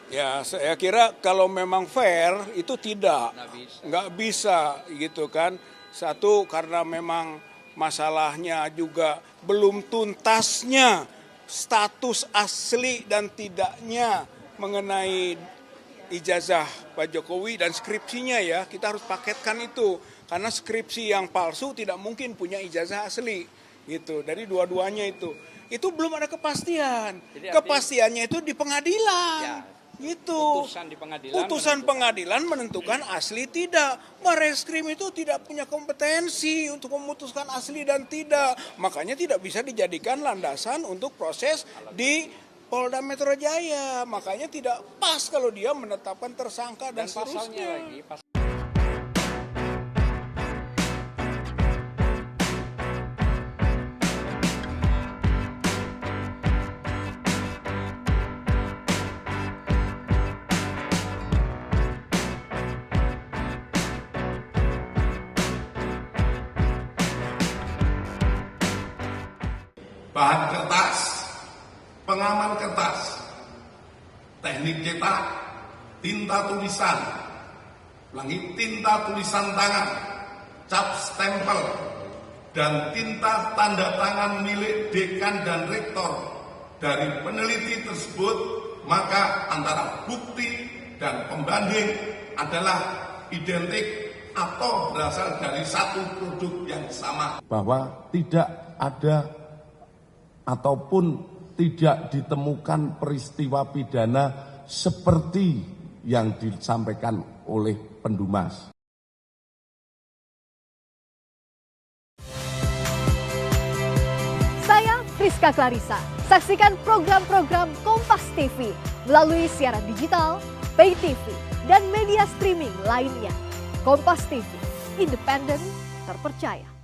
Ya, saya kira kalau memang fair itu nggak bisa gitu kan. Satu karena memang masalahnya juga belum tuntasnya status asli dan tidaknya mengenai ijazah Pak Jokowi dan skripsinya ya, kita harus paketkan itu. Karena skripsi yang palsu tidak mungkin punya ijazah asli gitu. Dari dua-duanya itu belum ada kepastian. Kepastiannya itu di pengadilan. Ya, gitu. Putusan di pengadilan menentukan asli tidak. Bareskrim itu tidak punya kompetensi untuk memutuskan asli dan tidak. Makanya tidak bisa dijadikan landasan untuk proses di Polda Metro Jaya. Makanya tidak pas kalau dia menetapkan tersangka dan seterusnya. Bahan kertas, pengaman kertas, teknik cetak, tinta tulisan, tinta tulisan tangan, cap stempel, dan tinta tanda tangan milik dekan dan rektor dari peneliti tersebut, maka antara bukti dan pembanding adalah identik atau berasal dari satu produk yang sama. Bahwa tidak ada ataupun tidak ditemukan peristiwa pidana seperti yang disampaikan oleh Pendumas. Saya Friska Clarissa. Saksikan program-program Kompas TV melalui siaran digital, pay TV, dan media streaming lainnya. Kompas TV, independen, terpercaya.